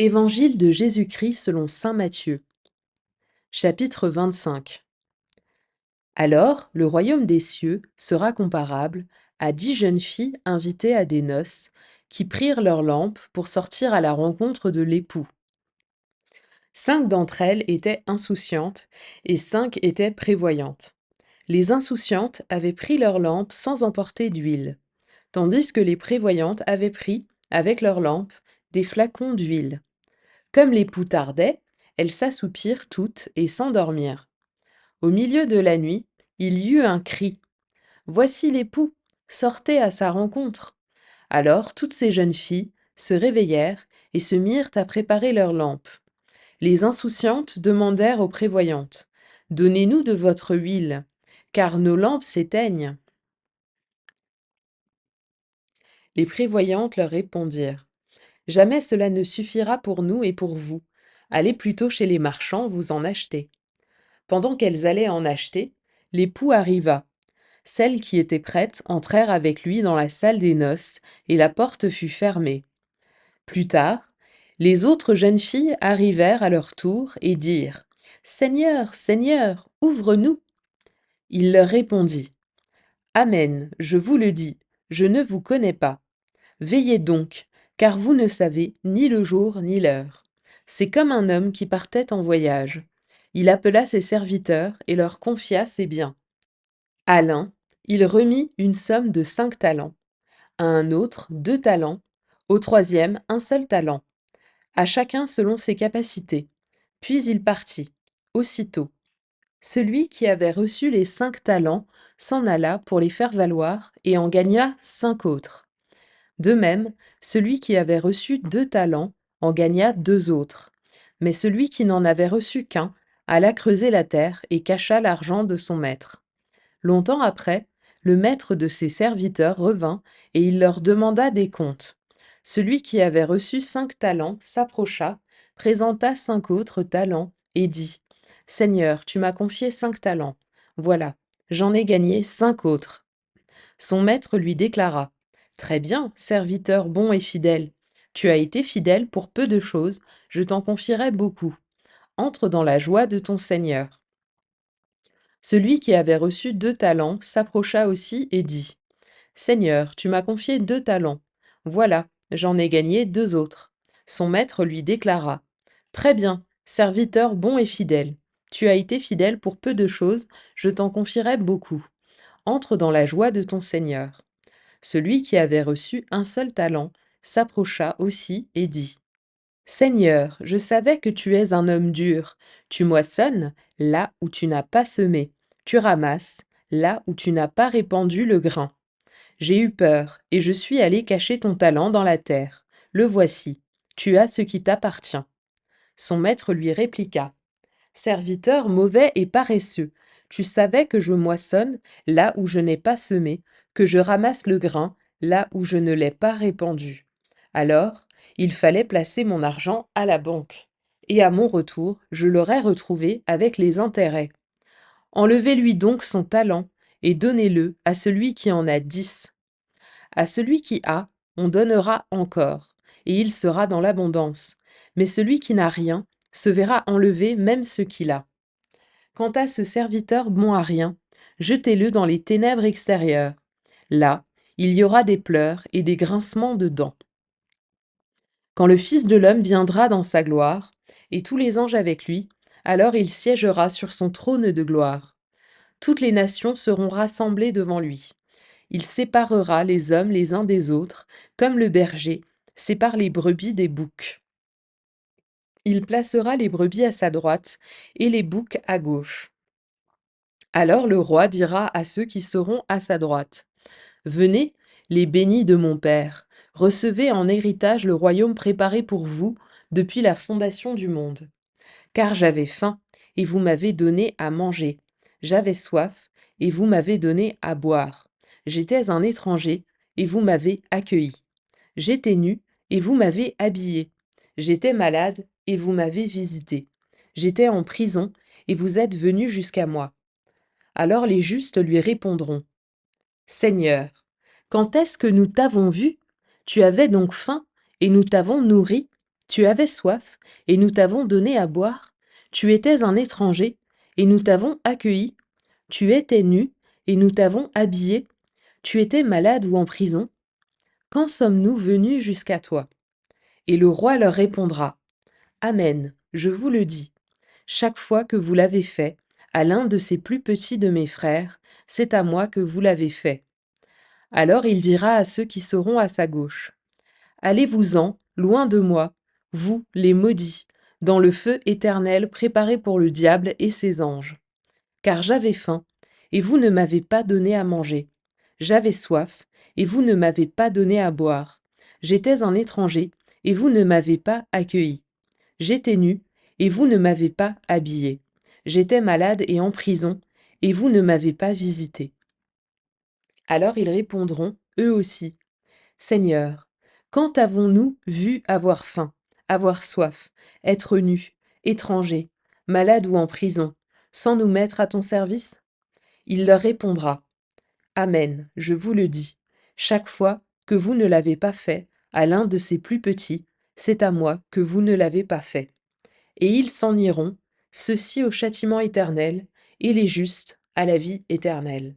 Évangile de Jésus-Christ selon saint Matthieu, chapitre 25. Alors, le royaume des cieux sera comparable à 10 jeunes filles invitées à des noces, qui prirent leurs lampes pour sortir à la rencontre de l'époux. 5 d'entre elles étaient insouciantes et 5 étaient prévoyantes. Les insouciantes avaient pris leurs lampes sans emporter d'huile, tandis que les prévoyantes avaient pris, avec leurs lampes, des flacons d'huile. Comme l'époux tardait, elles s'assoupirent toutes et s'endormirent. Au milieu de la nuit, il y eut un cri. Voici l'époux, sortez à sa rencontre. Alors toutes ces jeunes filles se réveillèrent et se mirent à préparer leurs lampes. Les insouciantes demandèrent aux prévoyantes: Donnez-nous de votre huile, car nos lampes s'éteignent. Les prévoyantes leur répondirent: Jamais cela ne suffira pour nous et pour vous. Allez plutôt chez les marchands vous en acheter. Pendant qu'elles allaient en acheter, l'époux arriva. Celles qui étaient prêtes entrèrent avec lui dans la salle des noces, et la porte fut fermée. Plus tard, les autres jeunes filles arrivèrent à leur tour et dirent: Seigneur, Seigneur, ouvre-nous. Il leur répondit: Amen, je vous le dis, je ne vous connais pas. Veillez donc, car vous ne savez ni le jour ni l'heure. C'est comme un homme qui partait en voyage. Il appela ses serviteurs et leur confia ses biens. À l'un, il remit une somme de 5 talents, à un autre 2 talents, au troisième un seul talent, à chacun selon ses capacités. Puis il partit, aussitôt. Celui qui avait reçu les 5 talents s'en alla pour les faire valoir et en gagna 5 autres. De même, celui qui avait reçu 2 talents en gagna 2 autres. Mais celui qui n'en avait reçu qu'un alla creuser la terre et cacha l'argent de son maître. Longtemps après, le maître de ses serviteurs revint et il leur demanda des comptes. Celui qui avait reçu 5 talents s'approcha, présenta 5 autres talents et dit: Seigneur, tu m'as confié 5 talents. Voilà, j'en ai gagné 5 autres. Son maître lui déclara: Très bien, serviteur bon et fidèle. Tu as été fidèle pour peu de choses, je t'en confierai beaucoup. Entre dans la joie de ton Seigneur. Celui qui avait reçu 2 talents s'approcha aussi et dit: Seigneur, tu m'as confié 2 talents. Voilà, j'en ai gagné 2 autres. Son maître lui déclara: Très bien, serviteur bon et fidèle. Tu as été fidèle pour peu de choses, je t'en confierai beaucoup. Entre dans la joie de ton Seigneur. Celui qui avait reçu un seul talent s'approcha aussi et dit: Seigneur, je savais que tu es un homme dur. Tu moissonnes là où tu n'as pas semé. Tu ramasses là où tu n'as pas répandu le grain. J'ai eu peur et je suis allé cacher ton talent dans la terre. Le voici. Tu as ce qui t'appartient. Son maître lui répliqua: Serviteur mauvais et paresseux, tu savais que je moissonne là où je n'ai pas semé, que je ramasse le grain là où je ne l'ai pas répandu. Alors, il fallait placer mon argent à la banque, et à mon retour, je l'aurais retrouvé avec les intérêts. Enlevez-lui donc son talent, et donnez-le à celui qui en a 10. À celui qui a, on donnera encore, et il sera dans l'abondance. Mais celui qui n'a rien se verra enlever même ce qu'il a. Quant à ce serviteur bon à rien, jetez-le dans les ténèbres extérieures. Là, il y aura des pleurs et des grincements de dents. Quand le Fils de l'homme viendra dans sa gloire, et tous les anges avec lui, alors il siégera sur son trône de gloire. Toutes les nations seront rassemblées devant lui. Il séparera les hommes les uns des autres, comme le berger sépare les brebis des boucs. Il placera les brebis à sa droite et les boucs à gauche. Alors le roi dira à ceux qui seront à sa droite: Venez, les bénis de mon Père, recevez en héritage le royaume préparé pour vous depuis la fondation du monde. Car j'avais faim, et vous m'avez donné à manger. J'avais soif, et vous m'avez donné à boire. J'étais un étranger, et vous m'avez accueilli. J'étais nu, et vous m'avez habillé. J'étais malade, et vous m'avez visité. J'étais en prison, et vous êtes venus jusqu'à moi. Alors les justes lui répondront: Seigneur, quand est-ce que nous t'avons vu? Tu avais donc faim, et nous t'avons nourri? Tu avais soif, et nous t'avons donné à boire. Tu étais un étranger, et nous t'avons accueilli. Tu étais nu, et nous t'avons habillé. Tu étais malade ou en prison. Quand sommes-nous venus jusqu'à toi? Et le roi leur répondra, Amen, je vous le dis. Chaque fois que vous l'avez fait, à l'un de ces plus petits de mes frères, c'est à moi que vous l'avez fait. Alors il dira à ceux qui seront à sa gauche, Allez-vous-en, loin de moi, vous, les maudits, dans le feu éternel préparé pour le diable et ses anges. Car j'avais faim, et vous ne m'avez pas donné à manger. J'avais soif, et vous ne m'avez pas donné à boire. J'étais un étranger, et vous ne m'avez pas accueilli. J'étais nu, et vous ne m'avez pas habillé. J'étais malade et en prison, et vous ne m'avez pas visité. Alors ils répondront, eux aussi, Seigneur, quand avons-nous vu avoir faim, avoir soif, être nus, étrangers, malades ou en prison, sans nous mettre à ton service? Il leur répondra, Amen, je vous le dis, chaque fois que vous ne l'avez pas fait à l'un de ces plus petits, c'est à moi que vous ne l'avez pas fait. Et ils s'en iront, ceux-ci au châtiment éternel, et les justes à la vie éternelle.